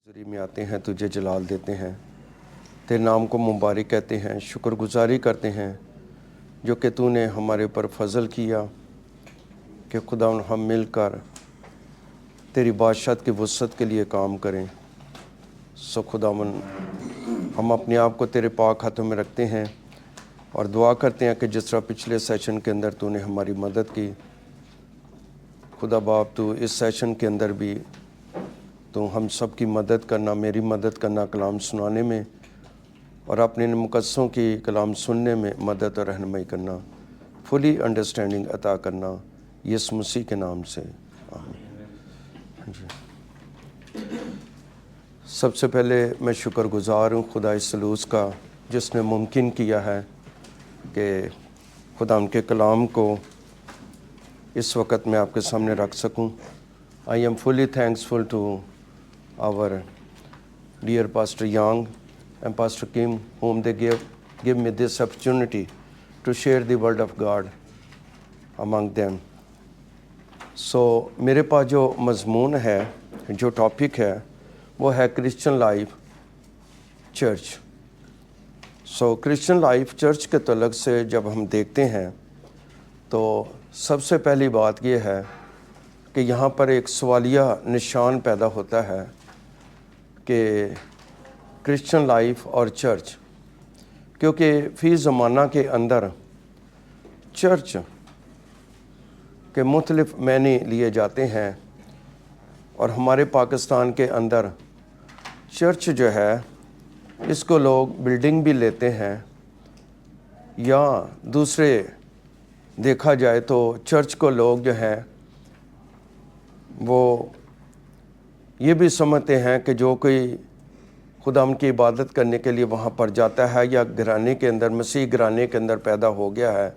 حضوری میں آتے ہیں، تجھے جلال دیتے ہیں، تیرے نام کو مبارک کہتے ہیں، شکر گزاری کرتے ہیں جو کہ تو نے ہمارے اوپر فضل کیا کہ خدا ہم مل کر تیری بادشاہت کی وسعت کے لیے کام کریں۔ سو خداون ہم اپنے آپ کو تیرے پاک ہاتھوں میں رکھتے ہیں اور دعا کرتے ہیں کہ جس طرح پچھلے سیشن کے اندر تو نے ہماری مدد کی، خدا باپ تو اس سیشن کے اندر بھی تو ہم سب کی مدد کرنا، میری مدد کرنا کلام سنانے میں اور اپنے مقدسوں کی کلام سننے میں مدد اور رہنمائی کرنا، فلی انڈرسٹینڈنگ عطا کرنا، یسوع مسیح کے نام سے آمین۔ جی، سب سے پہلے میں شکر گزار ہوں خدا اس سلوس کا جس نے ممکن کیا ہے کہ خدا ان کے کلام کو اس وقت میں آپ کے سامنے رکھ سکوں۔ I am fully thankful to our dear Pastor Young and Pastor Kim, whom they give me this opportunity to share the word of God among them. So میرے پاس جو مضمون ہے، جو ٹاپک ہے، وہ ہے کرسچن لائف چرچ۔ سو Christian life church کے تعلق سے جب ہم دیکھتے ہیں تو سب سے پہلی بات یہ ہے کہ یہاں پر ایک سوالیہ نشان پیدا ہوتا ہے کہ کرسچن لائف اور چرچ، کیونکہ فی زمانہ کے اندر چرچ کے مختلف معنی لیے جاتے ہیں، اور ہمارے پاکستان کے اندر چرچ جو ہے اس کو لوگ بلڈنگ بھی لیتے ہیں، یا دوسرے دیکھا جائے تو چرچ کو لوگ جو ہیں وہ یہ بھی سمجھتے ہیں کہ جو کوئی خدا ان کی عبادت کرنے کے لیے وہاں پر جاتا ہے یا گھرانے کے اندر، مسیح گھرانے کے اندر پیدا ہو گیا ہے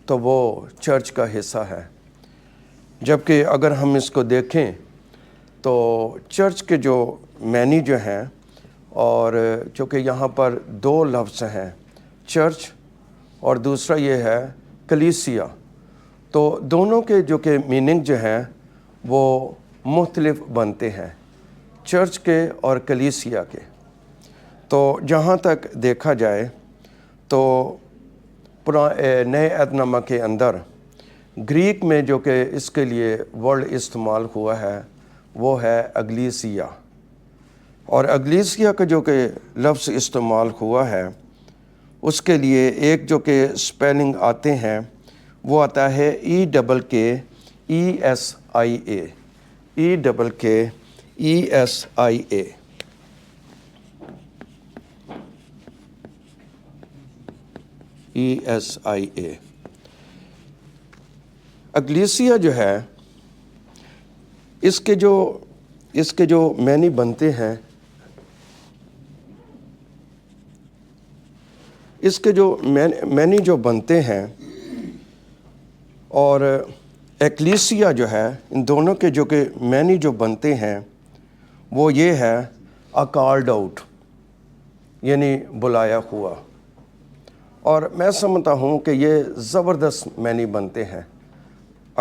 تو وہ چرچ کا حصہ ہے۔ جبکہ اگر ہم اس کو دیکھیں تو چرچ کے جو معنی جو ہیں، اور چونکہ یہاں پر دو لفظ ہیں، چرچ اور دوسرا یہ ہے کلیسیا، تو دونوں کے جو کہ میننگ جو ہیں وہ مختلف بنتے ہیں، چرچ کے اور کلیسیا کے۔ تو جہاں تک دیکھا جائے تو نئے عہد نامہ کے اندر گریک میں جو کہ اس کے لیے ورڈ استعمال ہوا ہے وہ ہے اگلیسیا، اور اگلیسیا کا جو کہ لفظ استعمال ہوا ہے اس کے لیے ایک جو کہ سپیلنگ آتے ہیں وہ آتا ہے EKKESIA، EKKESIA۔ اگلیسیا جو ہے اس کے جو معنی بنتے ہیں، اس کے جو معنی جو بنتے ہیں، اور ایکلیسیا جو ہے، ان دونوں کے جو کہ معنی جو بنتے ہیں وہ یہ ہے کالڈ آؤٹ، یعنی بلایا ہوا۔ اور میں سمجھتا ہوں کہ یہ زبردست معنی بنتے ہیں،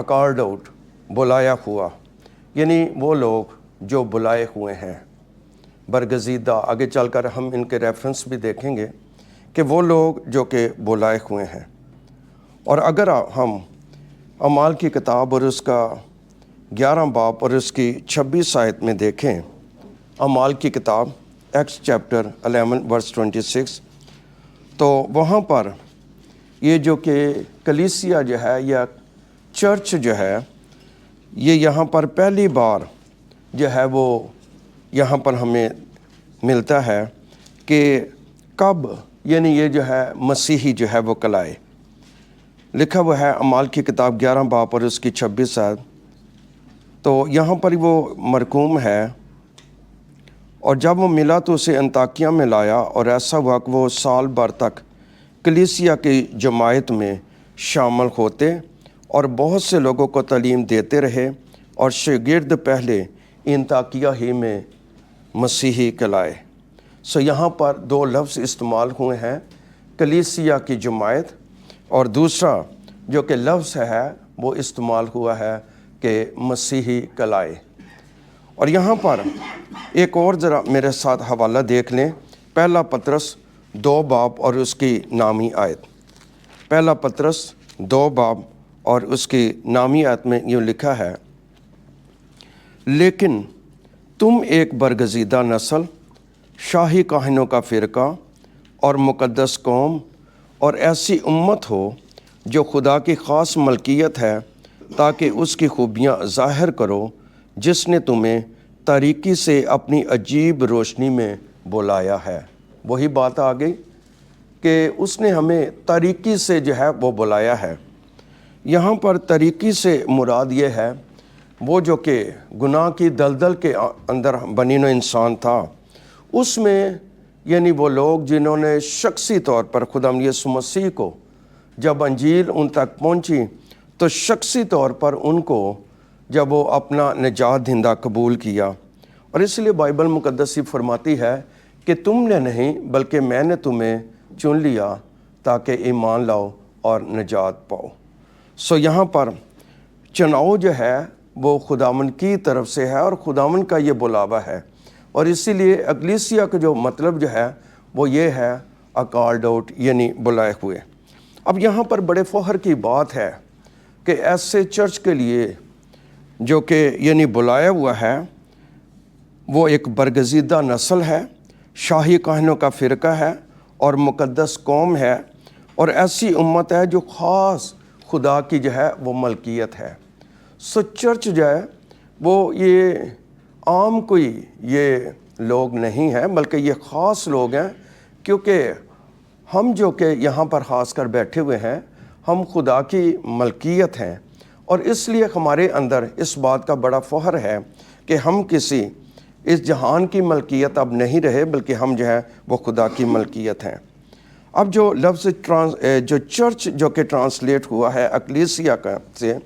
کالڈ آؤٹ، بلایا ہوا، یعنی وہ لوگ جو بلائے ہوئے ہیں، برگزیدہ۔ آگے چل کر ہم ان کے ریفرنس بھی دیکھیں گے کہ وہ لوگ جو کہ بلائے ہوئے ہیں۔ اور اگر ہم اعمال کی کتاب اور اس کا 11 باب اور اس کی 26 آیت میں دیکھیں، اعمال کی کتاب ایکٹس چیپٹر 11 ورس 26، تو وہاں پر یہ جو کہ کلیسیا جو ہے یا چرچ جو ہے، یہ یہاں پر پہلی بار جو ہے وہ یہاں پر ہمیں ملتا ہے کہ کب، یعنی یہ جو ہے مسیحی جو ہے وہ کلائے۔ لکھا ہوا ہے اعمال کی کتاب 11 باب اور اس کی 26 آیت، تو یہاں پر وہ مرقوم ہے، اور جب وہ ملا تو اسے انطاکیہ میں لایا، اور ایسا ہوا کہ وہ سال بھر تک کلیسیا کی جماعت میں شامل ہوتے اور بہت سے لوگوں کو تعلیم دیتے رہے، اور شاگرد پہلے انطاکیہ ہی میں مسیحی کلائے۔ سو یہاں پر دو لفظ استعمال ہوئے ہیں، کلیسیا کی جماعت، اور دوسرا جو کہ لفظ ہے وہ استعمال ہوا ہے کہ مسیحی کلائے۔ اور یہاں پر ایک اور ذرا میرے ساتھ حوالہ دیکھ لیں، پہلا پطرس 2 باب اور اس کی نامی آیت۔ پہلا پطرس 2 باب اور اس کی نامی آیت میں یوں لکھا ہے، لیکن تم ایک برگزیدہ نسل، شاہی کاہنوں کا فرقہ اور مقدس قوم اور ایسی امت ہو جو خدا کی خاص ملکیت ہے، تاکہ اس کی خوبیاں ظاہر کرو جس نے تمہیں تاریکی سے اپنی عجیب روشنی میں بلایا ہے۔ وہی بات آ گئی کہ اس نے ہمیں تاریکی سے جو ہے وہ بلایا ہے۔ یہاں پر تاریکی سے مراد یہ ہے وہ جو کہ گناہ کی دلدل کے اندر بنی نوع انسان تھا، اس میں یعنی وہ لوگ جنہوں نے شخصی طور پر خدا یسوع مسیح کو جب انجیل ان تک پہنچی تو شخصی طور پر ان کو جب وہ اپنا نجات دہندہ قبول کیا، اور اس لیے بائبل مقدس فرماتی ہے کہ تم نے نہیں بلکہ میں نے تمہیں چن لیا تاکہ ایمان لاؤ اور نجات پاؤ۔ یہاں پر چناؤ جو ہے وہ خداوند کی طرف سے ہے اور خداوند کا یہ بلاوا ہے، اور اسی لیے اکلیسیا کا جو مطلب جو ہے وہ یہ ہے اکالڈ آؤٹ، یعنی بلائے ہوئے۔ اب یہاں پر بڑے فخر کی بات ہے کہ ایسے چرچ کے لیے جو کہ یعنی بلایا ہوا ہے وہ ایک برگزیدہ نسل ہے، شاہی کاہنوں کا فرقہ ہے اور مقدس قوم ہے، اور ایسی امت ہے جو خاص خدا کی جو ہے وہ ملکیت ہے۔ چرچ جو ہے وہ یہ عام کوئی یہ لوگ نہیں ہیں، بلکہ یہ خاص لوگ ہیں، کیونکہ ہم جو کہ یہاں پر خاص کر بیٹھے ہوئے ہیں ہم خدا کی ملکیت ہیں، اور اس لیے ہمارے اندر اس بات کا بڑا فخر ہے کہ ہم کسی اس جہان کی ملکیت اب نہیں رہے، بلکہ ہم جو ہے وہ خدا کی ملکیت ہیں۔ اب جو لفظ جو چرچ جو کہ ٹرانسلیٹ ہوا ہے اکلیسیا کا سے،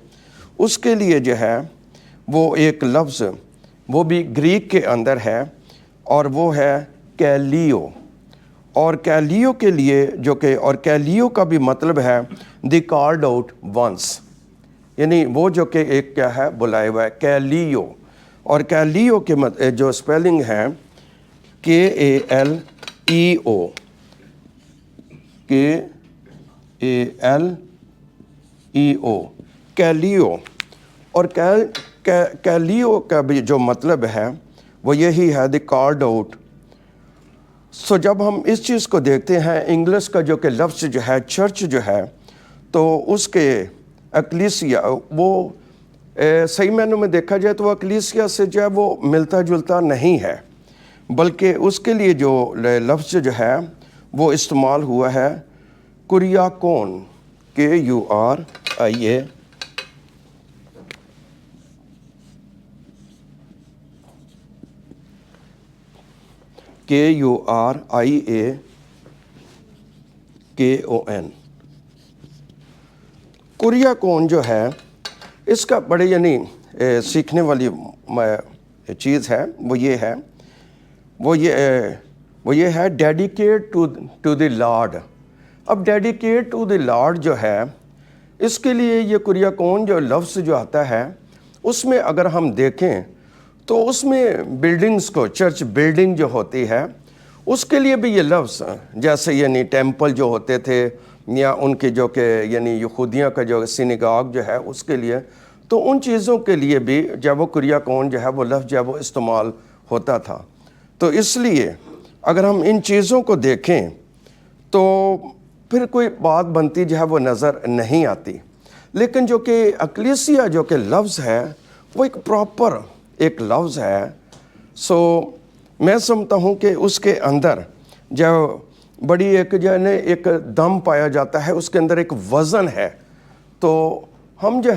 اس کے لیے جو ہے وہ ایک لفظ وہ بھی گریک کے اندر ہے، اور وہ ہے کیلیو، اور کیلیو کے لیے جو کہ اور کیلیو کا بھی مطلب ہے دی کالڈ آؤٹ ونس، یعنی وہ جو کہ ایک کیا ہے بلائے ہوا ہے کیلیو، اور کیلیو کے جو اسپیلنگ ہے KALEO، KALEO، کیلیو، اور کیلیو کا بھی جو مطلب ہے وہ یہی ہے دی کالڈ آؤٹ۔ جب ہم اس چیز کو دیکھتے ہیں انگلش کا جو کہ لفظ جو ہے چرچ جو ہے، تو اس کے اکلیسیا وہ صحیح معنوں میں دیکھا جائے تو وہ اکلیسیا سے جو ہے وہ ملتا جلتا نہیں ہے، بلکہ اس کے لیے جو لفظ جو ہے وہ استعمال ہوا ہے کریاکون، KURIA، KURIAKON۔ کریاکون جو ہے اس کا بڑے یعنی سیکھنے والی چیز ہے، وہ یہ ہے ڈیڈیکیٹ ٹو دی لارڈ۔ اب ڈیڈیکیٹ ٹو دی لارڈ جو ہے اس کے لیے یہ کریاکون جو لفظ جو آتا ہے اس میں اگر ہم دیکھیں تو اس میں بلڈنگز کو چرچ بلڈنگ جو ہوتی ہے اس کے لیے بھی یہ لفظ، جیسے یعنی ٹیمپل جو ہوتے تھے یا ان کے جو کہ یعنی یہودیوں کا جو سینیگاگ جو ہے اس کے لیے، تو ان چیزوں کے لیے بھی جب وہ کریاکون جو ہے وہ لفظ جب وہ استعمال ہوتا تھا۔ تو اس لیے اگر ہم ان چیزوں کو دیکھیں تو پھر کوئی بات بنتی جو ہے وہ نظر نہیں آتی، لیکن جو کہ اکلیسیا جو کہ لفظ ہے وہ ایک پراپر ایک لفظ ہے۔ میں سمجھتا ہوں کہ اس کے اندر جو بڑی ایک جو ہے ایک دم پایا جاتا ہے، اس کے اندر ایک وزن ہے۔ تو ہم جو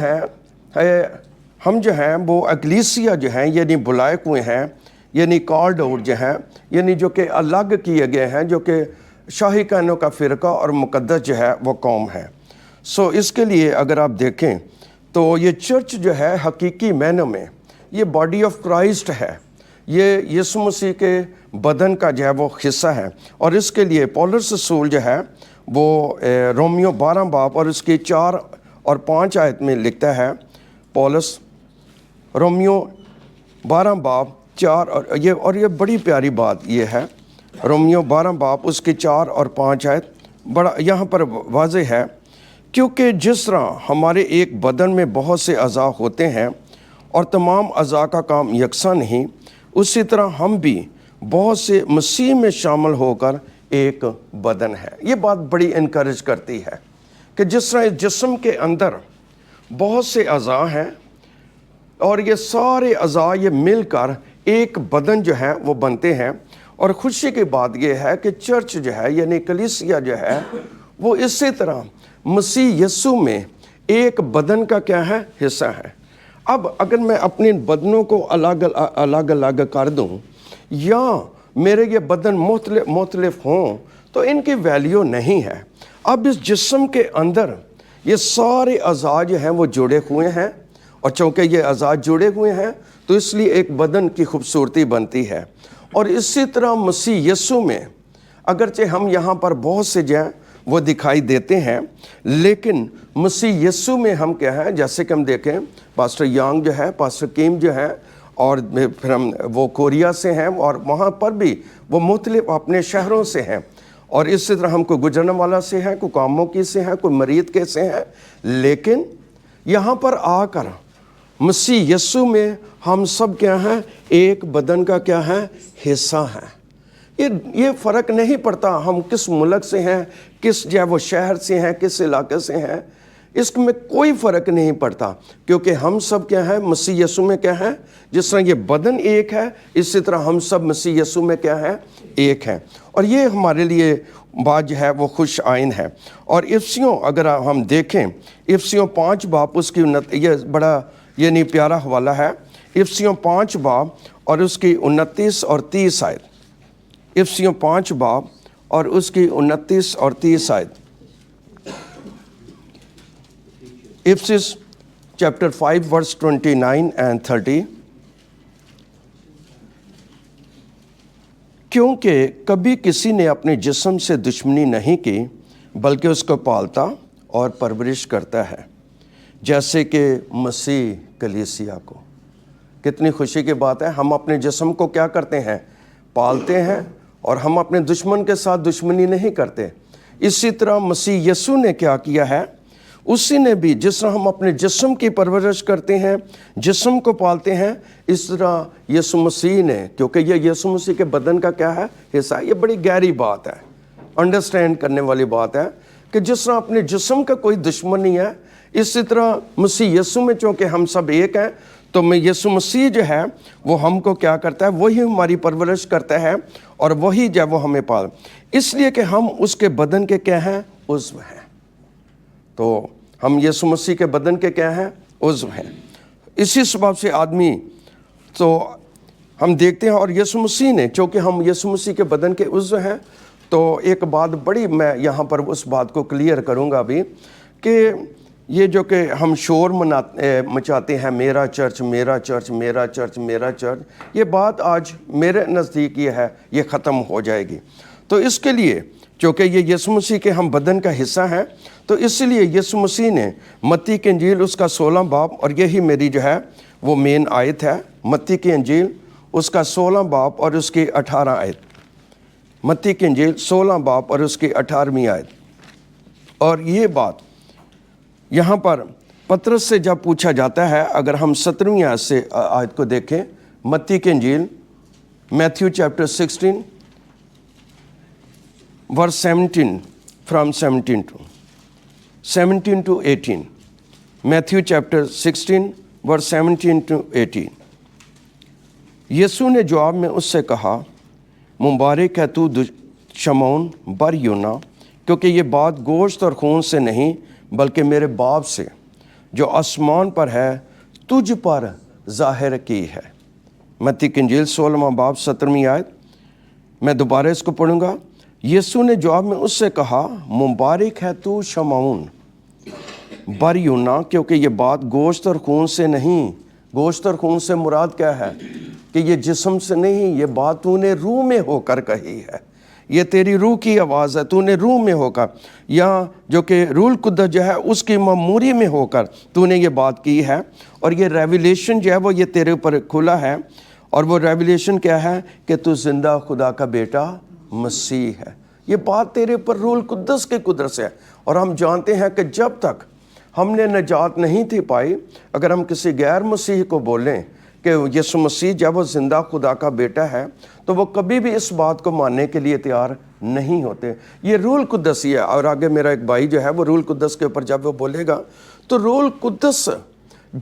ہیں وہ اکلیسیا جو ہیں یعنی بلائے ہوئے ہیں، یعنی کالڈ آؤٹ جو ہیں، یعنی جو کہ الگ کیے گئے ہیں، جو کہ شاہی کہنوں کا فرقہ اور مقدس جو ہے وہ قوم ہے۔ اس کے لیے اگر آپ دیکھیں تو یہ چرچ جو ہے حقیقی معنوں میں یہ باڈی آف کرائسٹ ہے، یہ یسوع مسیح کے بدن کا جو ہے وہ حصہ ہے، اور اس کے لیے پولس رسول جو ہے وہ رومیو 12 باب اور اس کی 4 اور 5 آیت میں لکھتا ہے، پولس رومیو 12 باب 4 اور یہ بڑی پیاری بات یہ ہے، رومیو 12 باب اس کی 4 اور 5 آیت بڑا یہاں پر واضح ہے، کیونکہ جس طرح ہمارے ایک بدن میں بہت سے اعضاء ہوتے ہیں اور تمام اعضاء کا کام یکساں نہیں، اسی طرح ہم بھی بہت سے مسیح میں شامل ہو کر ایک بدن ہے۔ یہ بات بڑی انکریج کرتی ہے کہ جس طرح اس جسم کے اندر بہت سے اعضاء ہیں اور یہ سارے اعضاء یہ مل کر ایک بدن جو ہے وہ بنتے ہیں، اور خوشی کی بات یہ ہے کہ چرچ جو ہے یعنی کلیسیا جو ہے وہ اسی طرح مسیح یسوع میں ایک بدن کا کیا ہے، حصہ ہے۔ اب اگر میں اپنے بدنوں کو الگ کر دوں یا میرے یہ بدن مختلف ہوں تو ان کی ویلیو نہیں ہے۔ اب اس جسم کے اندر یہ سارے اعضاء جو ہیں وہ جڑے ہوئے ہیں، اور چونکہ یہ اعضاء جڑے ہوئے ہیں تو اس لیے ایک بدن کی خوبصورتی بنتی ہے۔ اور اسی طرح مسیح یسوع میں اگرچہ ہم یہاں پر بہت سے جو ہیں وہ دکھائی دیتے ہیں، لیکن مسیح یسوع میں ہم کیا ہیں، جیسے کہ ہم دیکھیں پاسٹر یانگ جو ہے، پاسٹر کیم جو ہے، اور پھر ہم وہ کوریا سے ہیں اور وہاں پر بھی وہ مختلف اپنے شہروں سے ہیں، اور اسی طرح ہم کوئی گجرن والا سے ہیں، کوئی کاموں کی سے ہیں، کوئی مرید کے سے ہیں، لیکن یہاں پر آ کر مسیح یسوع میں ہم سب کیا ہیں، ایک بدن کا کیا ہے، حصہ ہیں۔ یہ فرق نہیں پڑتا ہم کس ملک سے ہیں، کس جو ہے وہ شہر سے ہیں، کس علاقے سے ہیں، اس میں کوئی فرق نہیں پڑتا، کیونکہ ہم سب کیا ہیں، مسیح یسوع میں کیا ہے، جس طرح یہ بدن ایک ہے اسی طرح ہم سب مسیح یسوع میں کیا ہے، ایک ہیں۔ اور یہ ہمارے لیے بات جو ہے وہ خوش آئین ہے۔ اور افسیوں اگر ہم دیکھیں، افسیوں 5 باب اس کی یہ بڑا یعنی پیارا حوالہ ہے، افسیوں 5 باب اور اس کی 29 اور 30 آیت، افسیوں 5 باب اور اس کی 29 اور 30 آیت۔ Ephesus chapter 5 verse 29 and 30۔ کیونکہ کبھی کسی نے اپنے جسم سے دشمنی نہیں کی بلکہ اس کو پالتا اور پرورش کرتا ہے، جیسے کہ مسیح کلیسیا کو۔ کتنی خوشی کی بات ہے، ہم اپنے جسم کو کیا کرتے ہیں، پالتے ہیں، اور ہم اپنے دشمن کے ساتھ دشمنی نہیں کرتے۔ اسی طرح مسیح یسوع نے کیا کیا ہے، اسی نے بھی جس طرح ہم اپنے جسم کی پرورش کرتے ہیں، جسم کو پالتے ہیں، اس طرح یسوع مسیح نے، کیونکہ یہ یسوع مسیح کے بدن کا کیا ہے، حصہ ہے۔ یہ بڑی گہری بات ہے، انڈرسٹینڈ کرنے والی بات ہے کہ جس طرح اپنے جسم کا کوئی دشمن نہیں ہے، اسی طرح مسیح یسوع میں چونکہ ہم سب ایک ہیں، تو میں یسوع مسیح جو ہے وہ ہم کو کیا کرتا ہے، وہی ہماری پرورش کرتا ہے اور وہی جو ہے وہ ہمیں پال، اس لیے کہ ہم اس کے بدن کے کیا ہیں، عضو ہیں۔ تو ہم یسوع مسیح کے بدن کے کیا ہیں، عضو ہیں۔ اسی سبب سے آدمی تو ہم دیکھتے ہیں، اور یسوع مسیح نے چونکہ ہم یسوع مسیح کے بدن کے عضو ہیں، تو ایک بات بڑی میں یہاں پر اس بات کو کلیئر کروں گا ابھی، کہ یہ جو کہ ہم شور مچاتے ہیں، میرا چرچ میرا چرچ میرا چرچ میرا چرچ، یہ بات آج میرے نزدیک یہ ہے، یہ ختم ہو جائے گی۔ تو اس کے لیے چونکہ یہ یسوع مسیح کے ہم بدن کا حصہ ہیں، تو اس لیے یسوع مسیح نے متی کی انجیل اس کا 16 باب، اور یہی میری جو ہے وہ مین آیت ہے، متی کی انجیل اس کا 16 باب اور اس کی 18 آیت، متی کی انجیل 16 باب اور اس کی 18ویں آیت۔ اور یہ بات یہاں پر پطرس سے جب پوچھا جاتا ہے، اگر ہم 17ویں آیت سے آیت کو دیکھیں، متی کی انجیل Matthew chapter 16 verse 17 from 17 to 18، Matthew chapter 16 verse 17 to 18۔ یسوع نے جواب میں اس سے کہا، مبارک ہے تو شمعون بر یونا، کیونکہ یہ بات گوشت اور خون سے نہیں بلکہ میرے باپ سے جو آسمان پر ہے تجھ پر ظاہر کی ہے۔ متی کی انجیل 16 باب 17ویں آیت، میں دوبارہ اس کو پڑھوں گا۔ یسوع نے جواب میں اس سے کہا، مبارک ہے تو شمعون بر یونا، کیونکہ یہ بات گوشت اور خون سے نہیں۔ گوشت اور خون سے مراد کیا ہے، کہ یہ جسم سے نہیں، یہ بات تو نے روح میں ہو کر کہی ہے، یہ تیری روح کی آواز ہے، تو نے روح میں ہو کر، یا جو کہ روح القدس جو ہے اس کی معموری میں ہو کر تو نے یہ بات کی ہے، اور یہ ریویلیشن جو ہے وہ یہ تیرے اوپر کھلا ہے۔ اور وہ ریویلیشن کیا ہے کہ تو زندہ خدا کا بیٹا مسیح ہے. یہ بات تیرے پر روح القدس کے قدرت سے ہے. اور ہم جانتے ہیں کہ جب تک ہم نے نجات نہیں تھی پائی، اگر ہم کسی غیر مسیح کو بولیں کہ یسوع مسیح جب وہ زندہ خدا کا بیٹا ہے، تو وہ کبھی بھی اس بات کو ماننے کے لیے تیار نہیں ہوتے. یہ روح القدس ہی ہے. اور آگے میرا ایک بھائی جو ہے وہ روح القدس کے اوپر جب وہ بولے گا، تو روح القدس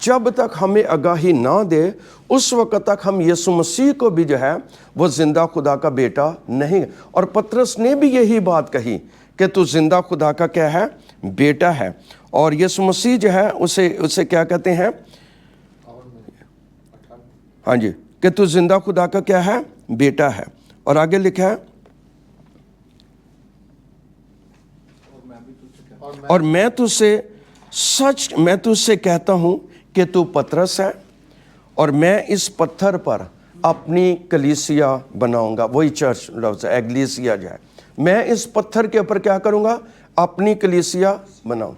جب تک ہمیں آگاہی نہ دے اس وقت تک ہم یسوع مسیح کو بھی جو ہے وہ زندہ خدا کا بیٹا نہیں. اور پطرس نے بھی یہی بات کہی کہ تو زندہ خدا کا کیا ہے؟ بیٹا ہے. اور یسوع مسیح جو ہے اسے کیا کہتے ہیں؟ ہاں جی، کہ تو زندہ خدا کا کیا ہے؟ بیٹا ہے. اور آگے لکھا ہے اور میں تجھ سے کہتا ہوں کہ تو پطرس ہے، اور میں اس پتھر پر اپنی کلیسیا بناؤں گا. وہی چرچ لفظ ہے، ایگلیسیا جو ہے. میں اس پتھر کے اوپر کیا کروں گا؟ اپنی کلیسیا بناؤں.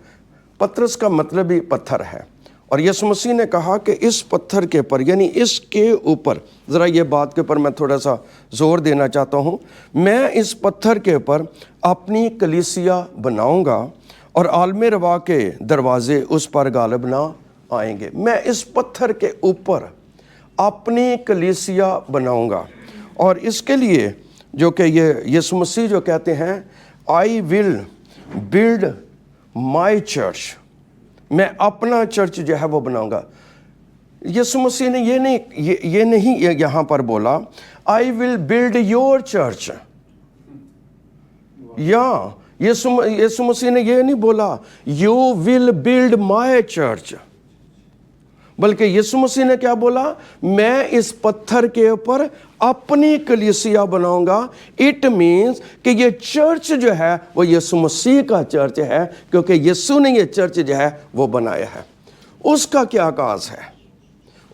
پطرس کا مطلب ہی پتھر ہے. اور یسوع مسیح نے کہا کہ اس پتھر کے اوپر، یعنی اس کے اوپر، ذرا یہ بات کے اوپر میں تھوڑا سا زور دینا چاہتا ہوں، میں اس پتھر کے اوپر اپنی کلیسیا بناؤں گا اور عالم روا کے دروازے اس پر غالب نہ آئیں گے. میں اس پتھر کے اوپر اپنی کلیسیا بناؤں گا. اور اس کے لیے جو کہ یہ یسوع مسیح جو کہتے ہیں آئی ول بلڈ مائی چرچ، میں اپنا چرچ جو ہے وہ بناؤں گا. یسوع مسیح نے یہ نہیں یہاں پر بولا آئی ول بلڈ یور چرچ، یا یسوع مسیح نے یہ نہیں بولا you will build my church, بلکہ یسوع مسیح نے کیا بولا؟ میں اس پتھر کے اوپر اپنی کلیسیا بناؤں گا. اٹ مینز کہ یہ چرچ جو ہے وہ یسوع مسیح کا چرچ ہے، کیونکہ یسوع نے یہ چرچ جو ہے وہ بنایا ہے. اس کا کیا کاز ہے؟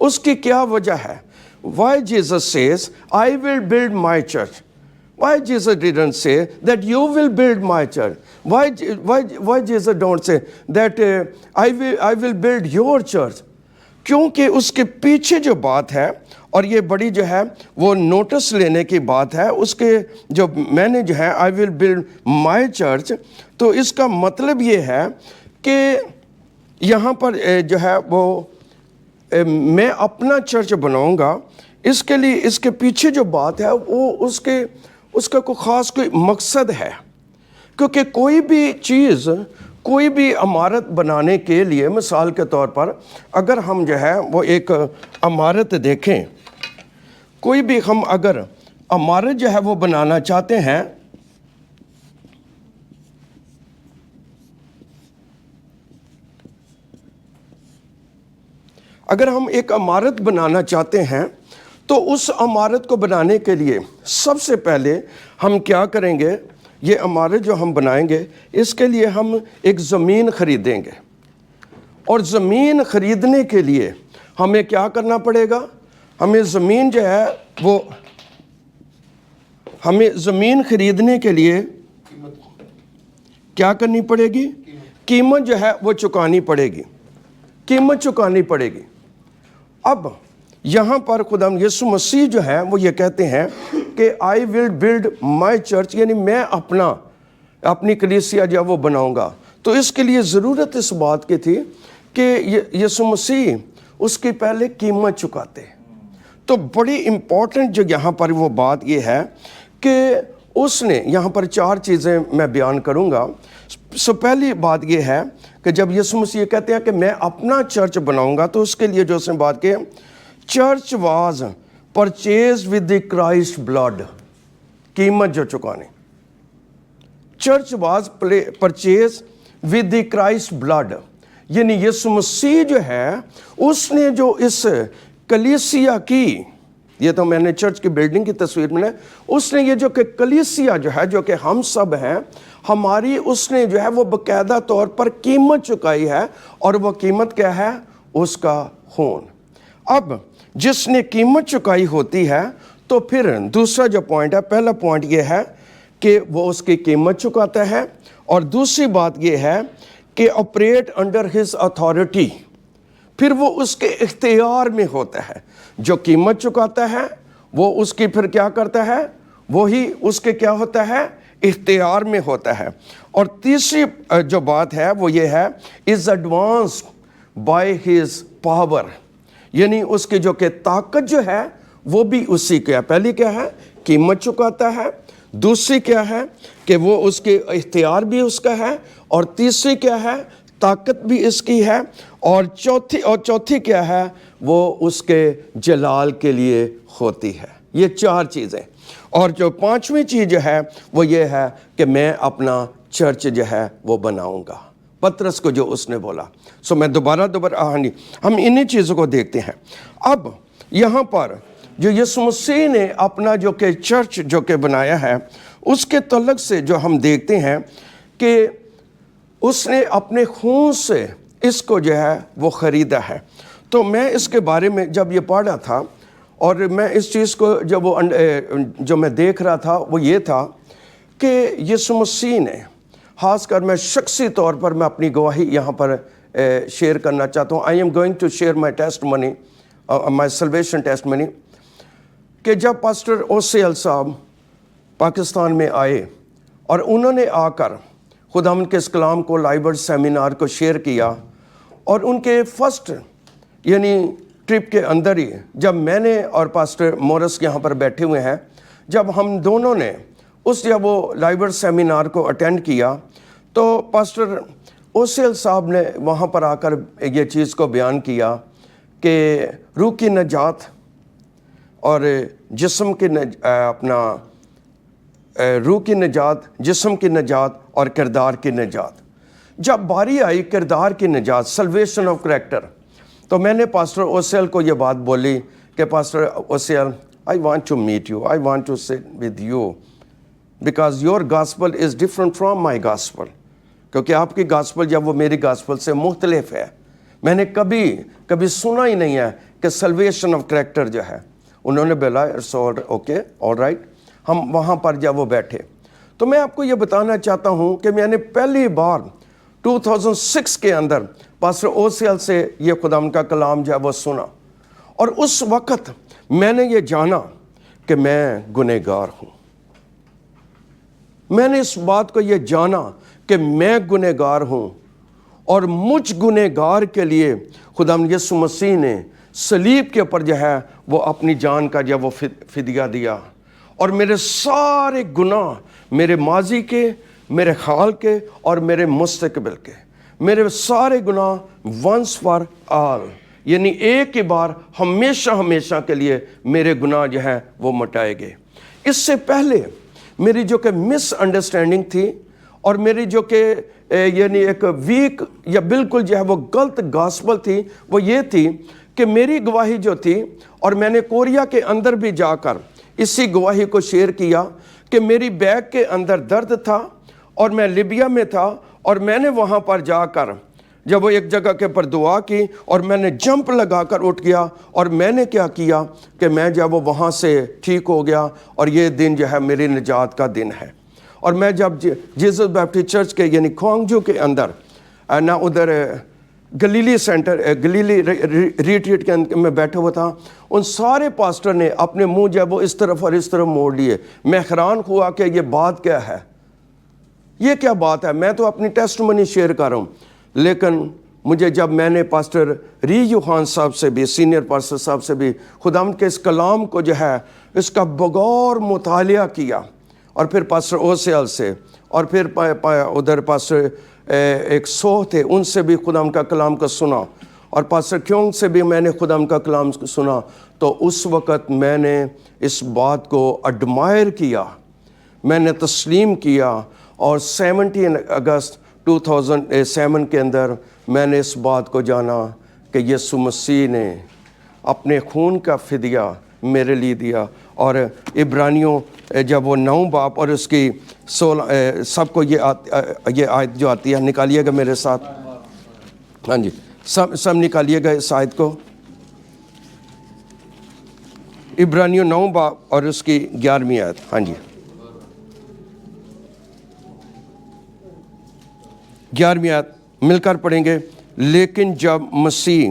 اس کی کیا وجہ ہے؟ Why Jesus says I will build my church? Why Jesus didn't say that you will build my church? Why Jesus don't say that I will build your church? کیونکہ اس کے پیچھے جو بات ہے، اور یہ بڑی جو ہے وہ نوٹس لینے کی بات ہے، اس کے جو میں نے جو ہے I will build my church، تو اس کا مطلب یہ ہے کہ یہاں پر جو ہے وہ میں اپنا چرچ بناؤں گا. اس کے لیے اس کے پیچھے جو بات ہے وہ اس کا کوئی خاص کوئی مقصد ہے. کیونکہ کوئی بھی چیز، کوئی بھی عمارت بنانے کے لیے، مثال کے طور پر اگر ہم جو ہے وہ ایک عمارت دیکھیں، کوئی بھی ہم اگر عمارت جو ہے وہ بنانا چاہتے ہیں، اگر ہم ایک عمارت بنانا چاہتے ہیں تو اس عمارت کو بنانے کے لیے سب سے پہلے ہم کیا کریں گے؟ یہ عمارت جو ہم بنائیں گے اس کے لیے ہم ایک زمین خریدیں گے. اور زمین خریدنے کے لیے ہمیں کیا کرنا پڑے گا؟ ہمیں زمین جو ہے وہ، ہمیں زمین خریدنے کے لیے کیا کرنی پڑے گی؟ قیمت جو ہے وہ چکانی پڑے گی. قیمت چکانی پڑے گی. اب یہاں پر خدا یسوع مسیح جو ہے وہ یہ کہتے ہیں کہ آئی ول بلڈ مائی چرچ، یعنی میں اپنی کلیسیا جو وہ بناؤں گا. تو اس کے لیے ضرورت اس بات کی تھی کہ یسوع مسیح اس کی پہلے قیمت چکاتے. تو بڑی امپورٹنٹ جو یہاں پر وہ بات یہ ہے کہ اس نے یہاں پر 4 چیزیں میں بیان کروں گا. پہلی بات یہ ہے کہ جب یسوع مسیح کہتے ہیں کہ میں اپنا چرچ بناؤں گا، تو اس کے لیے جو اس نے بات کی، church was purchase with the Christ blood, قیمت جو چکانے. Church was purchase with the Christ blood, یعنی یسوع مسیح جو ہے اس نے جو اس کلیسیا کی، یہ تو میں نے چرچ کی بلڈنگ کی تصویر میں نے، اس نے یہ جو کہ کلیسیا جو ہے، جو کہ ہم سب ہیں، ہماری اس نے جو ہے وہ باقاعدہ طور پر قیمت چکائی ہے. اور وہ قیمت کیا ہے؟ اس کا خون. اب جس نے قیمت چکائی ہوتی ہے تو پھر دوسرا جو پوائنٹ ہے، پہلا پوائنٹ یہ ہے کہ وہ اس کی قیمت چکاتا ہے، اور دوسری بات یہ ہے کہ آپریٹ انڈر ہز اتھارٹی. پھر وہ اس کے اختیار میں ہوتا ہے. جو قیمت چکاتا ہے وہ اس کی پھر کیا کرتا ہے, وہی اس کے کیا ہوتا ہے, اختیار میں ہوتا ہے. اور تیسری جو بات ہے وہ یہ ہے, از ایڈوانسڈ بائی ہز پاور, یعنی اس کی جو کہ طاقت جو ہے وہ بھی اسی کے ہے. پہلی کیا ہے, قیمت چکاتا ہے. دوسری کیا ہے کہ وہ اس کے اختیار بھی اس کا ہے. اور تیسری کیا ہے, طاقت بھی اس کی ہے. اور چوتھی کیا ہے, وہ اس کے جلال کے لیے ہوتی ہے. یہ 4 چیزیں. اور جو 5ویں چیز جو ہے وہ یہ ہے کہ میں اپنا چرچ جو ہے وہ بناؤں گا. پترس کو جو اس نے بولا. میں دوبارہ ہم انہی چیزوں کو دیکھتے ہیں. اب یہاں پر جو یسوع مسیح نے اپنا جو کہ چرچ جو کہ بنایا ہے, اس کے تعلق سے جو ہم دیکھتے ہیں کہ اس نے اپنے خون سے اس کو جو ہے وہ خریدا ہے. تو میں اس کے بارے میں جب یہ پڑھا تھا اور میں اس چیز کو جو میں دیکھ رہا تھا وہ یہ تھا کہ یسوع مسیح نے, خاص کر میں شخصی طور پر میں اپنی گواہی یہاں پر شیئر کرنا چاہتا ہوں. I am going to share my testimony, my salvation testimony, کہ جب پاسٹر اوسیل صاحب پاکستان میں آئے اور انہوں نے آ کر خداوند کے اس کلام کو لائیو سیمینار کو شیئر کیا, اور ان کے فرسٹ یعنی ٹرپ کے اندر ہی جب میں نے اور پاسٹر مورس یہاں پر بیٹھے ہوئے ہیں, جب ہم دونوں نے جب وہ لائیو سیمینار کو اٹینڈ کیا تو پاسٹر اوسیل صاحب نے وہاں پر آ کر یہ چیز کو بیان کیا کہ روح کی نجات اور جسم کی روح کی نجات, جسم کی نجات اور کردار کی نجات. جب باری آئی کردار کی نجات, سلویشن آف کریکٹر, تو میں نے پاسٹر اوسیل کو یہ بات بولی کہ پاسٹر اوسیل, I want to meet you, I want to sit with you, because your gospel is different from my gospel. کیونکہ آپ کی گاسپل جب وہ میری گاسپل سے مختلف ہے. میں نے کبھی سنا ہی نہیں ہے کہ سلویشن آف کریکٹر جو ہے. انہوں نے بولا اوکے آل رائٹ. ہم وہاں پر جب وہ بیٹھے تو میں آپ کو یہ بتانا چاہتا ہوں کہ میں نے پہلی بار 2006 کے اندر پاسٹر اوسیل سے یہ خداوند کا کلام جو ہے وہ سنا, اور اس وقت میں نے یہ جانا کہ میں گنہگار ہوں. میں نے اس بات کو یہ جانا کہ میں گنہگار ہوں, اور مجھ گنہگار کے لیے خداوند یسوع مسیح نے صلیب کے اوپر جو ہے وہ اپنی جان کا جو وہ فدیہ دیا, اور میرے سارے گناہ, میرے ماضی کے, میرے حال کے اور میرے مستقبل کے, میرے سارے گناہ ونس فار آل, یعنی ایک ہی بار ہمیشہ کے لیے میرے گناہ جو ہے وہ مٹائے گئے. اس سے پہلے میری جو کہ مس انڈرسٹینڈنگ تھی, اور میری جو کہ یعنی ایک ویک یا بالکل جو ہے وہ غلط گاسپل تھی, وہ یہ تھی کہ میری گواہی جو تھی, اور میں نے کوریا کے اندر بھی جا کر اسی گواہی کو شیئر کیا کہ میری بیک کے اندر درد تھا, اور میں لیبیا میں تھا, اور میں نے وہاں پر جا کر جب وہ ایک جگہ کے پر دعا کی, اور میں نے جمپ لگا کر اٹھ گیا, اور میں نے کیا کیا کہ میں جب وہ وہاں سے ٹھیک ہو گیا, اور یہ دن جو ہے میری نجات کا دن ہے. اور میں جب جیزس بیپٹسٹ چرچ کے یعنی کوانگجو کے اندر نہ ادھر گلیلی سینٹر گلیلی ریٹریٹ کے اندر میں بیٹھا ہوا تھا, ان سارے پاسٹر نے اپنے منہ جب وہ اس طرف اور اس طرف موڑ لیے. میں حیران ہوا کہ یہ بات کیا ہے, یہ کیا بات ہے. میں تو اپنی ٹیسٹمنی شیئر کر رہا ہوں, لیکن مجھے جب میں نے پاسٹر ری یوحان صاحب سے بھی, سینئر پاسٹر صاحب سے بھی خداوند کے اس کلام کو جو ہے اس کا بغور مطالعہ کیا, اور پھر پاسٹر اوسیل سے, اور پھر ادھر پاسٹر ایک سو تھے ان سے بھی خداوند کا کلام کو سنا, اور پاسٹر کیونگ سے بھی میں نے خداوند کا کلام سنا, تو اس وقت میں نے اس بات کو ایڈمائر کیا, میں نے تسلیم کیا. اور 17 اگست 2007 کے اندر میں نے اس بات کو جانا کہ یسوع مسیح نے اپنے خون کا فدیہ میرے لیے دیا. اور عبرانیوں جب وہ 9 باب اور اس کی 16 سب کو یہ آیت جو آتی ہے, نکالیے گا میرے ساتھ, ہاں جی سب نکالیے گا اس آیت کو. عبرانیوں 9 باب اور اس کی 11ویں آیت, ہاں جی 11ویں آیت مل کر پڑھیں گے. لیکن جب مسیح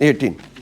18।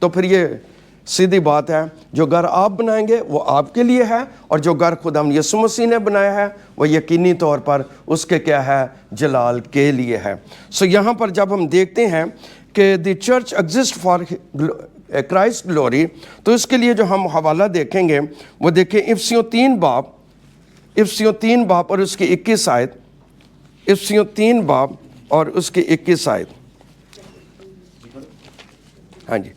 تو پھر یہ سیدھی بات ہے جو گھر آپ بنائیں گے وہ آپ کے لیے ہے، اور جو گھر خدا یسوع مسیح نے بنایا ہے وہ یقینی طور پر اس کے کیا ہے؟ جلال کے لیے ہے۔ سو یہاں پر جب ہم دیکھتے ہیں کہ the church exist for Christ glory, تو اس کے لیے جو ہم حوالہ دیکھیں گے وہ دیکھیں افسیوں 3 باب اور اس کی 21 آیت، افسیوں 3 باب اور اس کی 21 آیت۔ ہاں جی،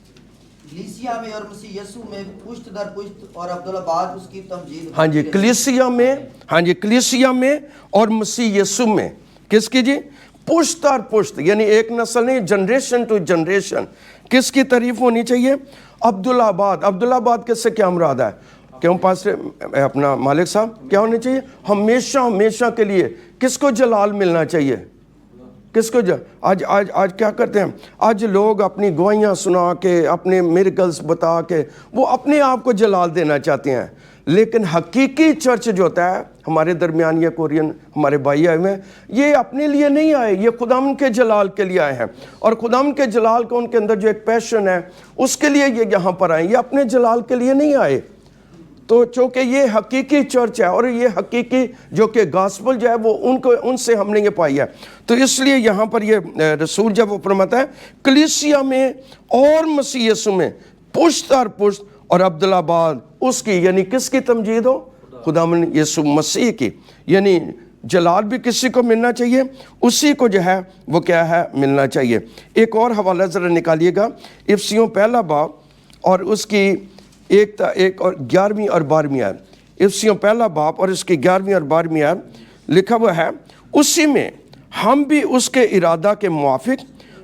کلیسیا میں اور مسیح یسوع میں پشت در پشت اور عبدالآباد اس کی تمجید ہاں جی، کلیسیا میں، ہاں جی، کلیسیا میں اور مسیح یسوع میں، کس کی جی؟ پشت اور پشت، یعنی ایک نسل نہیں، جنریشن ٹو جنریشن، کس کی تعریف ہونی چاہیے؟ عبدالآباد۔ عبدالآباد کس سے کیا مراد ہے؟ کیوں پاس اپنا مالک صاحب کیا ہونے چاہیے؟ ہمیشہ ہمیشہ کے لیے کس کو جلال ملنا چاہیے؟ کس کو آج کیا کرتے ہیں؟ آج لوگ اپنی گواہیاں سنا کے، اپنے میریکلز بتا کے وہ اپنے آپ کو جلال دینا چاہتے ہیں، لیکن حقیقی چرچ جو ہوتا ہے ہمارے درمیان، یہ کورین ہمارے بھائی آئے ہوئے ہیں، یہ اپنے لیے نہیں آئے، یہ خداوند کے جلال کے لیے آئے ہیں، اور خداوند کے جلال کو ان کے اندر جو ایک پیشن ہے اس کے لیے یہ یہاں پر آئے، یہ اپنے جلال کے لیے نہیں آئے۔ تو چونکہ یہ حقیقی چرچ ہے اور یہ حقیقی جو کہ گاسپل جو ہے وہ ان سے ہم نے یہ پائی ہے، تو اس لیے یہاں پر یہ رسول جب وہ فرماتا ہے کلیسیا میں اور مسیح یسوع میں پشت اور پشت اور عبدالآباد اس کی، یعنی کس کی تمجید ہو؟ خداوند یسوع مسیح کی، یعنی جلال بھی کسی کو ملنا چاہیے، اسی کو جو ہے وہ کیا ہے؟ ملنا چاہیے۔ ایک اور حوالہ ذرا نکالیے گا، افسیوں 1 باب اور اس کی ایک اور 11ویں اور 12ویں آیت، افسیوں 1 باب اور اس کی 11ویں اور 12ویں آیت لکھا ہوا ہے، اسی میں ہم بھی اس کے ارادہ کے موافق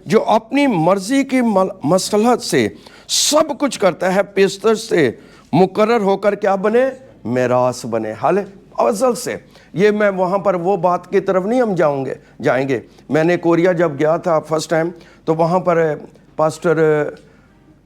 جو اپنی مرضی کی مصلحت سے سب کچھ کرتا ہے، پیشتر سے مقرر ہو کر کیا بنے؟ میراث بنے۔ حال ازل سے، یہ میں وہاں پر وہ بات کی طرف نہیں ہم جائیں گے۔ میں نے کوریا جب گیا تھا فرسٹ ٹائم، تو وہاں پر پاسٹر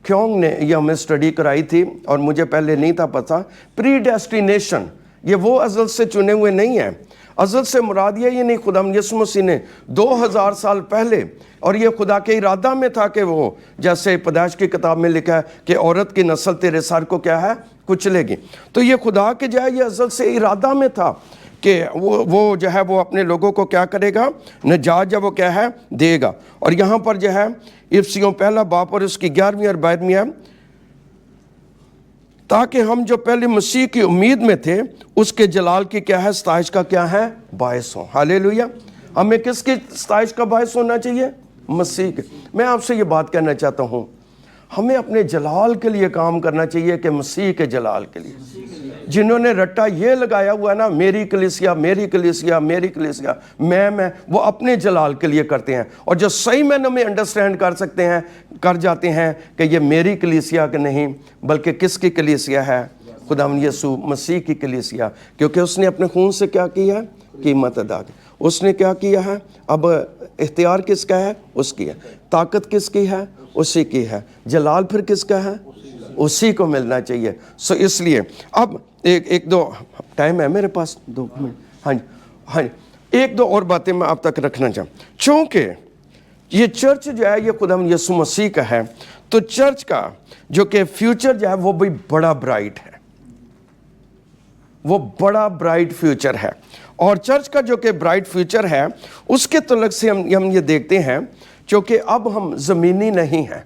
کیونگ نے یہ ہمیں اسٹڈی کرائی تھی، اور مجھے پہلے نہیں تھا پتہ، پری ڈیسٹینیشن، یہ وہ ازل سے چنے ہوئے نہیں ہیں۔ ازل سے مراد یہ نہیں، خدا یسوع مسیح نے 2000 سال پہلے، اور یہ خدا کے ارادہ میں تھا کہ وہ، جیسے پیدائش کی کتاب میں لکھا ہے کہ عورت کی نسل تیرے سر کو کیا ہے؟ کچلے گی، تو یہ خدا کے جو ہے یہ ازل سے ارادہ میں تھا کہ وہ جو ہے وہ اپنے لوگوں کو کیا کرے گا؟ نجات جو وہ کیا ہے؟ دے گا۔ اور یہاں پر جو ہے افسیوں 1 باب اور اس کی 11ویں اور 12ویں ہے، تاکہ ہم جو پہلے مسیح کی امید میں تھے اس کے جلال کی کیا ہے؟ ستائش کا کیا ہے؟ باعث ہوں۔ ہالیلویا۔ ہمیں کس کی ستائش کا باعث ہونا چاہیے؟ مسیح کے۔ میں آپ سے یہ بات کہنا چاہتا ہوں، ہمیں اپنے جلال کے لیے کام کرنا چاہیے کہ مسیح کے جلال کے لیے۔ جنہوں نے رٹا یہ لگایا ہوا ہے نا، میری کلیسیا میری کلیسیا میری کلیسیا، میں وہ اپنے جلال کے لیے کرتے ہیں، اور جو صحیح معنوں میں انڈرسٹینڈ کر جاتے ہیں کہ یہ میری کلیسیا کے نہیں بلکہ کس کی کلیسیا ہے؟ خداوند یسوع مسیح کی کلیسیا، کیونکہ اس نے اپنے خون سے کیا کیا ہے؟ قیمت ادا کی۔ اس نے کیا کیا ہے؟ اب اختیار کس کا ہے؟ اس کی ہے۔ طاقت کس کی ہے؟ اسی کی ہے۔ جلال پھر کس کا ہے؟ اسی کو ملنا چاہیے۔ سو اس لیے اب ایک دو ٹائم ہے میرے پاس، 2 منٹ، ہاں جی، ایک دو اور باتیں میں آپ تک رکھنا چاہوں۔ چونکہ یہ چرچ جو ہے یہ خداوند یسوع مسیح کا ہے، تو چرچ کا جو کہ فیوچر جو ہے وہ بھی بڑا برائٹ ہے، وہ بڑا برائٹ فیوچر ہے۔ اور چرچ کا جو کہ برائٹ فیوچر ہے اس کے تعلق سے ہم یہ دیکھتے ہیں، چونکہ اب ہم زمینی نہیں ہیں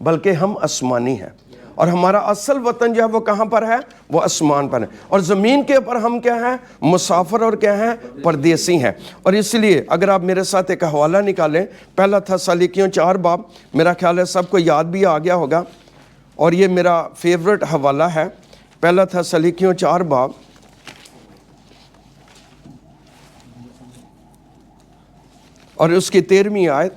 بلکہ ہم آسمانی ہیں، اور ہمارا اصل وطن جو ہے وہ کہاں پر ہے؟ وہ آسمان پر ہے، اور زمین کے اوپر ہم کیا ہیں؟ مسافر اور کیا ہیں؟ پردیسی ہیں۔ اور اس لیے اگر آپ میرے ساتھ ایک حوالہ نکالیں، 1 تھسالونیکیوں 4 باب، میرا خیال ہے سب کو یاد بھی آ گیا ہوگا، اور یہ میرا فیورٹ حوالہ ہے، 1 تھسالونیکیوں 4 باب اور اس کی 13ویں آیت۔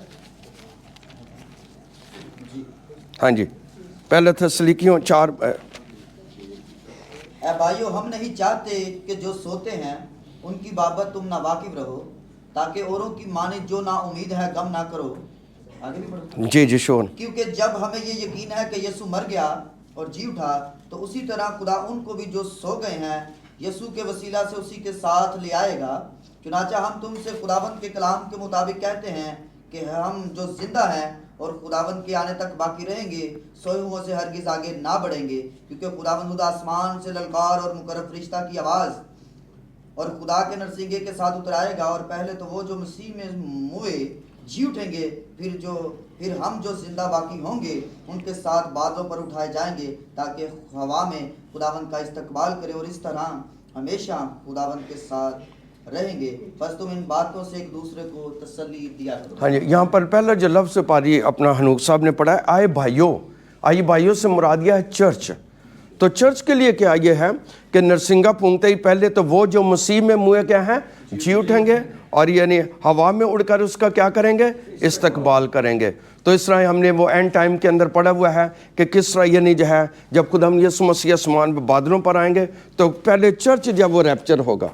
ہاں جی، 1 تھسالونیکیوں 4۔ اے بھائیو، ہم نہیں چاہتے کہ جو سوتے ہیں ان کی بابت تم نہ واقف رہو، تاکہ اوروں کی مانند جو نا امید ہے غم نہ کرو۔ آگے بھی پڑھو۔ جی شون۔ کیونکہ جب ہمیں یہ یقین ہے کہ یسوع مر گیا اور جی اٹھا، تو اسی طرح خدا ان کو بھی جو سو گئے ہیں یسوع کے وسیلہ سے اسی کے ساتھ لے آئے گا۔ چنانچہ ہم تم سے خداوند کے کلام کے مطابق کہتے ہیں کہ ہم جو زندہ ہیں اور خداوند کے آنے تک باقی رہیں گے، سوئے ہوئے سے ہرگز آگے نہ بڑھیں گے، کیونکہ خداوند خدا آسمان سے للکار اور مقرب فرشتہ کی آواز اور خدا کے نرسنگے کے ساتھ اترائے گا، اور پہلے تو وہ جو مسیح میں موئے جی اٹھیں گے، پھر ہم جو زندہ باقی ہوں گے ان کے ساتھ بادلوں پر اٹھائے جائیں گے، تاکہ ہوا میں خداوند کا استقبال کریں، اور اس طرح ہمیشہ خداوند کے ساتھ رہیں گے۔ بس تم ان باتوں سے ایک دوسرے کو تسلی دیا کرو۔ ہاں جی، یہاں پر پہلا جو لفظ پاری اپنا حنوک صاحب نے پڑھا ہے، آئے بھائیوں سے مراد یہ ہے چرچ۔ تو چرچ کے لیے کیا یہ ہے کہ نرسنگا پھونکتے ہی پہلے تو وہ جو مسیح میں موئے کیا ہیں جی اٹھیں گے، اور یعنی ہوا میں اڑ کر اس کا کیا کریں گے، استقبال کریں گے۔ تو اس طرح ہم نے وہ اینڈ ٹائم کے اندر پڑھا ہوا ہے کہ کس طرح یعنی جو ہے جب خدا ہم یسوع مسیح آسمان پہ بادلوں پر آئیں گے تو پہلے چرچ جب وہ ریپچر ہوگا،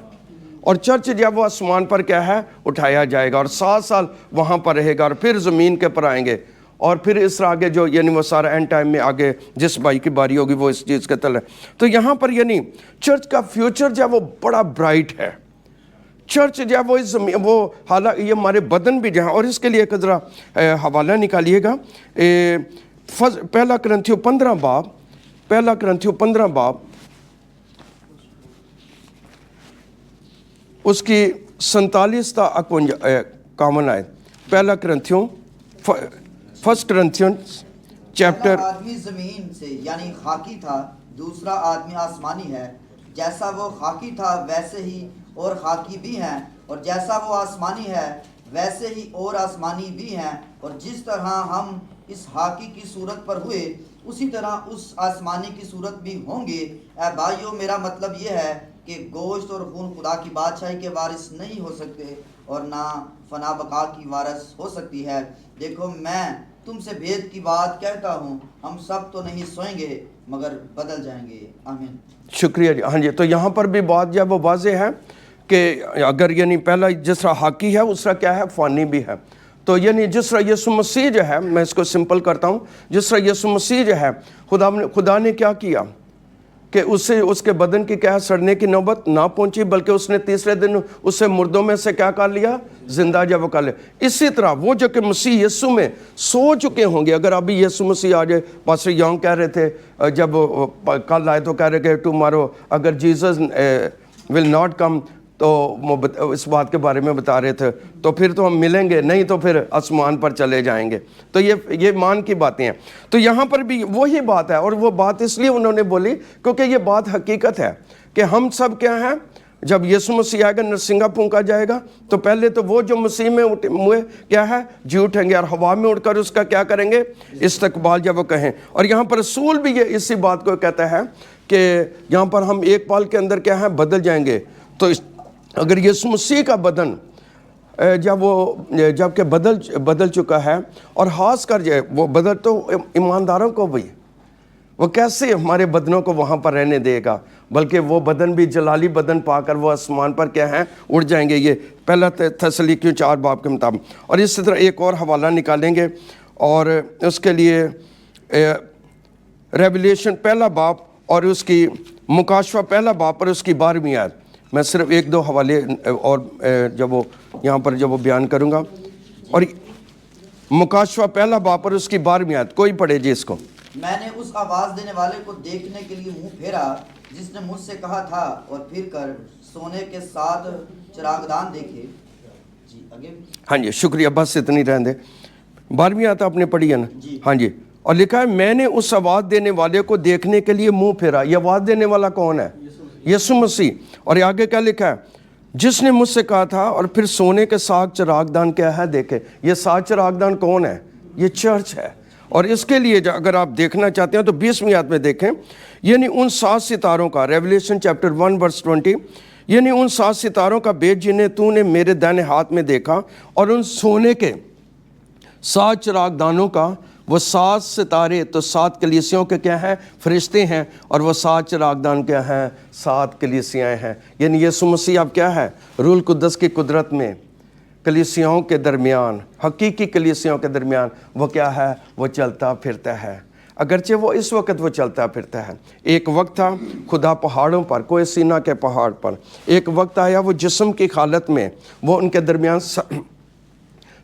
اور چرچ جب وہ آسمان پر کیا ہے اٹھایا جائے گا، اور 7 سال وہاں پر رہے گا، اور پھر زمین کے پر آئیں گے، اور پھر اس طرح آگے جو یعنی وہ سارا اینڈ ٹائم میں آگے جس بھائی کی باری ہوگی وہ اس چیز کے تل ہے۔ تو یہاں پر یعنی چرچ کا فیوچر جو ہے وہ بڑا برائٹ ہے۔ چرچ جو ہے وہ اس زمین وہ حالانکہ یہ ہمارے بدن بھی جو ہیں، اور اس کے لیے ایک ذرا حوالہ نکالیے گا، پہلا کرنتھیوں 15 باب اس کی 47 تا 51 آیت۔ پہلا کرنتھیوں فرسٹ کرنتھیونز چیپٹر۔ پہلا آدمی زمین سے یعنی خاکی تھا، دوسرا آدمی آسمانی ہے۔ جیسا وہ خاکی تھا ویسے ہی اور خاکی بھی ہیں، اور جیسا وہ آسمانی ہے ویسے ہی اور آسمانی بھی ہیں، اور جس طرح ہم اس خاکی کی صورت پر ہوئے اسی طرح اس آسمانی کی صورت بھی ہوں گے۔ اے بھائیو، میرا مطلب یہ ہے کہ گوشت اور خون خدا کی بادشاہی کے وارث نہیں ہو سکتے، اور نہ فنا بقا کی وارث ہو سکتی ہے۔ دیکھو، میں تم سے بھید کی بات کہتا ہوں، ہم سب تو نہیں سوئیں گے مگر بدل جائیں گے۔ آمین۔ شکریہ جی۔ ہاں جی، تو یہاں پر بھی بات جو ہے وہ واضح ہے کہ اگر یعنی پہلا جس طرح حاکی ہے اس طرح کیا ہے فانی بھی ہے۔ تو یعنی جس طرح یسوع مسیح جو ہے، میں اس کو سمپل کرتا ہوں، جس طرح یسوع مسیح جو ہے خدا نے کیا کیا کہ اس کے بدن کی کیا سڑنے کی نوبت نہ پہنچی، بلکہ اس نے تیسرے دن اسے مردوں میں سے کیا کر لیا، زندہ جب وہ کر لیا۔ اسی طرح وہ جو کہ مسیح یسوع میں سو چکے ہوں گے، اگر ابھی یسوع مسیح آ جائے، پاسٹر یونگ کہہ رہے تھے جب کل آئے تو کہہ رہے کہ ٹمارو اگر جیزس ول ناٹ کم، تو اس بات کے بارے میں بتا رہے تھے، تو پھر تو ہم ملیں گے نہیں، تو پھر آسمان پر چلے جائیں گے۔ تو یہ مان کی باتیں ہیں۔ تو یہاں پر بھی وہی بات ہے، اور وہ بات اس لیے انہوں نے بولی کیونکہ یہ بات حقیقت ہے کہ ہم سب کیا ہیں، جب یسوع مسیح آئے گا، نرسنگا پھونکا جائے گا، تو پہلے تو وہ جو مسیح میں ہوئے کیا ہے جی اٹھیں گے، اور ہوا میں اڑ کر اس کا کیا کریں گے، استقبال جب وہ کہیں۔ اور یہاں پر رسول بھی یہ اسی بات کو کہتا ہے کہ یہاں پر ہم ایک پال کے اندر کیا ہے بدل جائیں گے۔ تو اگر یسوع مسیح کا بدن جب کہ بدل چکا ہے، اور خاص کر جائے وہ بدل تو ایمانداروں کو بھی، وہ کیسے ہمارے بدنوں کو وہاں پر رہنے دے گا، بلکہ وہ بدن بھی جلالی بدن پا کر وہ آسمان پر کیا ہیں اڑ جائیں گے۔ یہ پہلا تسلیکیوں 4 باب کے مطابق۔ اور اسی طرح ایک اور حوالہ نکالیں گے، اور اس کے لیے ریویلیشن پہلا باب اور اس کی مکاشفہ پہلا باب پر اس کی 12ویں آیت۔ میں صرف 1-2 حوالے اور جب وہ یہاں پر جب وہ بیان کروں گا۔ اور مکاشفہ پہلا باب پر اس کی 12ویں آیت، کوئی پڑھے جی اس کو۔ میں نے اس آواز دینے والے کو دیکھنے کے لیے منہ پھیرا جس نے مجھ سے کہا تھا، اور پھر کر سونے کے 7 چراغدان دیکھے۔ جی آگے۔ ہاں جی، شکریہ، بس اتنی رہن دے۔ 12ویں آیت آپ نے پڑھی ہے نا؟ جی۔ ہاں جی۔ اور لکھا ہے میں نے اس آواز دینے والے کو دیکھنے کے لیے منہ پھیرا۔ یہ آواز دینے والا کون ہے؟ یسوع مسیح۔ اور آگے کیا لکھا ہے؟ جس نے مجھ سے کہا تھا، اور پھر سونے کے 7 چراغدان کیا ہے دیکھے۔ یہ 7 چراغدان کون ہے؟ یہ چرچ ہے۔ اور اس کے لیے اگر آپ دیکھنا چاہتے ہیں تو 20ویں آیت میں دیکھیں، یعنی ان 7 ستاروں کا، ریویلیشن چیپٹر 1 ورس 20، یعنی ان 7 ستاروں کا بیچ جنہیں تو نے میرے دائنے ہاتھ میں دیکھا، اور ان سونے کے 7 چراغدانوں کا، وہ 7 ستارے تو 7 کلیسیوں کے کیا ہیں؟ فرشتے ہیں، اور وہ 7 چراغدان کیا ہیں؟ 7 کلیسیاں ہیں۔ یعنی یسوع مسیح اب کیا ہے؟ روح القدس کی قدرت میں کلیسیوں کے درمیان، حقیقی کلیسیوں کے درمیان وہ کیا ہے؟ وہ چلتا پھرتا ہے۔ اگرچہ وہ اس وقت وہ چلتا پھرتا ہے۔ ایک وقت تھا خدا پہاڑوں پر، کوئی سینا کے پہاڑ پر، ایک وقت آیا وہ جسم کی حالت میں وہ ان کے درمیان